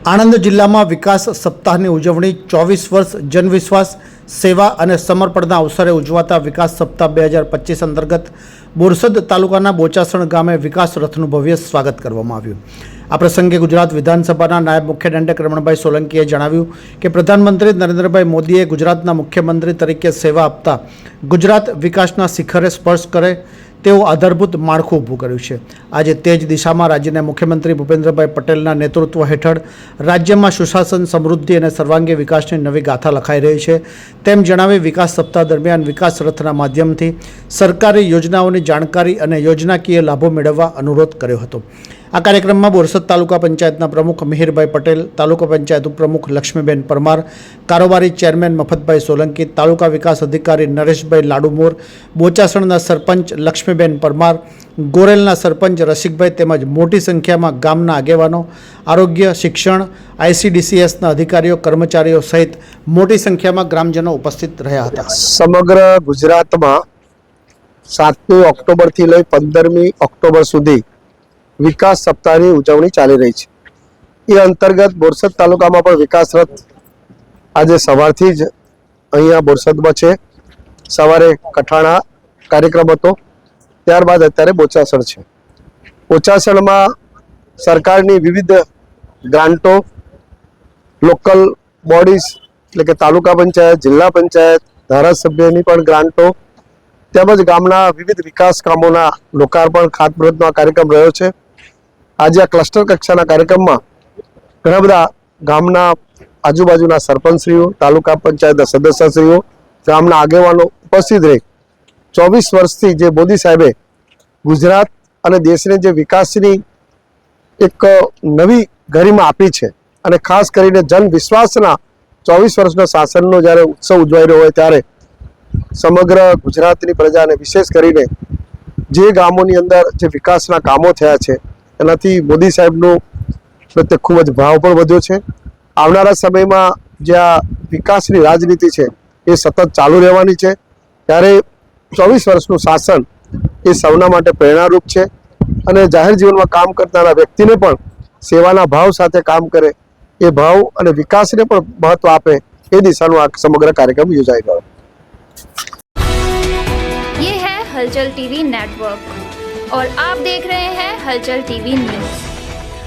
આણંદ જિલ્લામાં વિકાસ સપ્તાહની ઉજવણી 24 વર્ષ જનવિશ્વાસ સેવા અને સમર્પણના અવસરે ઉજવાતા વિકાસ સપ્તાહ 2025 અંતર્ગત બોરસદ તાલુકાના બોચાસણ ગામે વિકાસ રથનું ભવ્ય સ્વાગત કરવામાં આવ્યું। આ પ્રસંગે ગુજરાત વિધાનસભાના નાયબ મુખ્ય દંડક રમણભાઈ સોલંકીએ જણાવ્યું કે પ્રધાનમંત્રી નરેન્દ્રભાઈ મોદીએ ગુજરાતના મુખ્યમંત્રી તરીકે સેવા આપતા ગુજરાત વિકાસના શિખરે સ્પર્શ કરે તેવું આધારભૂત માળખું ઊભું કર્યું છે। આજે તે જ દિશામાં રાજ્યના મુખ્યમંત્રી ભૂપેન્દ્રભાઈ પટેલના નેતૃત્વ હેઠળ રાજ્યમાં સુશાસન, સમૃદ્ધિ અને સર્વાંગી વિકાસની નવી ગાથા લખાઈ રહી છે તેમ જણાવી વિકાસ સપ્તાહ દરમિયાન વિકાસ રથના માધ્યમથી સરકારી યોજનાઓની જાણકારી અને યોજનાકીય લાભો મેળવવા અનુરોધ કર્યો હતો। આ કાર્યક્રમમાં બોરસદ તાલુકા પંચાયતના પ્રમુખ મિહિરભાઈ પટેલ, તાલુકા પંચાયત ઉપપ્રમુખ લક્ષ્મીબેન પરમાર, કારોબારી ચેરમેન મફતભાઈ સોલંકી, તાલુકા વિકાસ અધિકારી નરેશભાઈ લાડુમોર, બોચાસણના સરપંચ લક્ષ્મીબેન પરમાર, ગોરેલના સરપંચ રસિકભાઈ તેમજ મોટી સંખ્યામાં ગામના આગેવાનો, આરોગ્ય, શિક્ષણ, ICDCSના અધિકારીઓ, કર્મચારીઓ સહિત મોટી સંખ્યામાં ગ્રામજનો ઉપસ્થિત રહ્યા હતા। સમગ્ર ગુજરાતમાં 7મી ઓક્ટોબરથી લઈ 15મી ઓક્ટોબર સુધી વિકાસ સપ્તાહની ઉજવણી ચાલી રહી છે। એ અંતર્ગત બોરસદ તાલુકામાં પણ વિકાસ રથ આજે સવારથી જ અહીંયા બોરસદમાં છે। સવારે કઠાણા કાર્યક્રમ હતો, ત્યારબાદ અત્યારે બોચાસણ છે। બોચાસણમાં સરકારની વિવિધ ગ્રાન્ટો, લોકલ બોડીઝ એટલે કે તાલુકા પંચાયત, જિલ્લા પંચાયત, ધારાસભ્યની પણ ગ્રાન્ટો તેમજ ગામના વિવિધ વિકાસ કામોના લોકાર્પણ, ખાતમુહૂર્તનો આ કાર્યક્રમ રહ્યો છે। આજે આ ક્લસ્ટર કક્ષાના કાર્યક્રમમાં ઘણા બધા ગામના આજુબાજુના સરપંચશ્રીઓ, તાલુકા પંચાયતના સદસ્યશ્રીઓ, ગામના આગેવાનો ઉપસ્થિત રહી 24 વર્ષથી જે મોદી સાહેબે ગુજરાત અને દેશને જે વિકાસની એક નવી ગરિમા આપી છે અને ખાસ કરીને જન વિશ્વાસના 24 વર્ષના શાસનનો જ્યારે ઉત્સવ ઉજવાઈ રહ્યો હોય ત્યારે સમગ્ર ગુજરાતની પ્રજાને વિશેષ કરીને જે ગામોની અંદર જે વિકાસના કામો થયા છે એનાથી મોદી સાહેબનો પ્રત્યે ખૂબ જ ભાવ પણ વધ્યો છે। આવનારા સમયમાં જે આ વિકાસની રાજનીતિ છે એ સતત ચાલુ રહેવાની છે, ત્યારે 24 વર્ષનું શાસન એ સૌના માટે પ્રેરણારૂપ છે અને જાહેર જીવનમાં કામ કરનારા વ્યક્તિને પણ સેવાના ભાવ સાથે કામ કરે એ ભાવ અને વિકાસને પણ મહત્વ આપે એ દિશાનો આ સમગ્ર કાર્યક્રમ યોજાઈ ગયો। ये है हलचल टीवी नेटवर्क और आप देख रहे हैं हलचल टीवी न्यूज।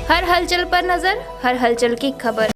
हर हलचल पर नजर, हर हलचल की खबर।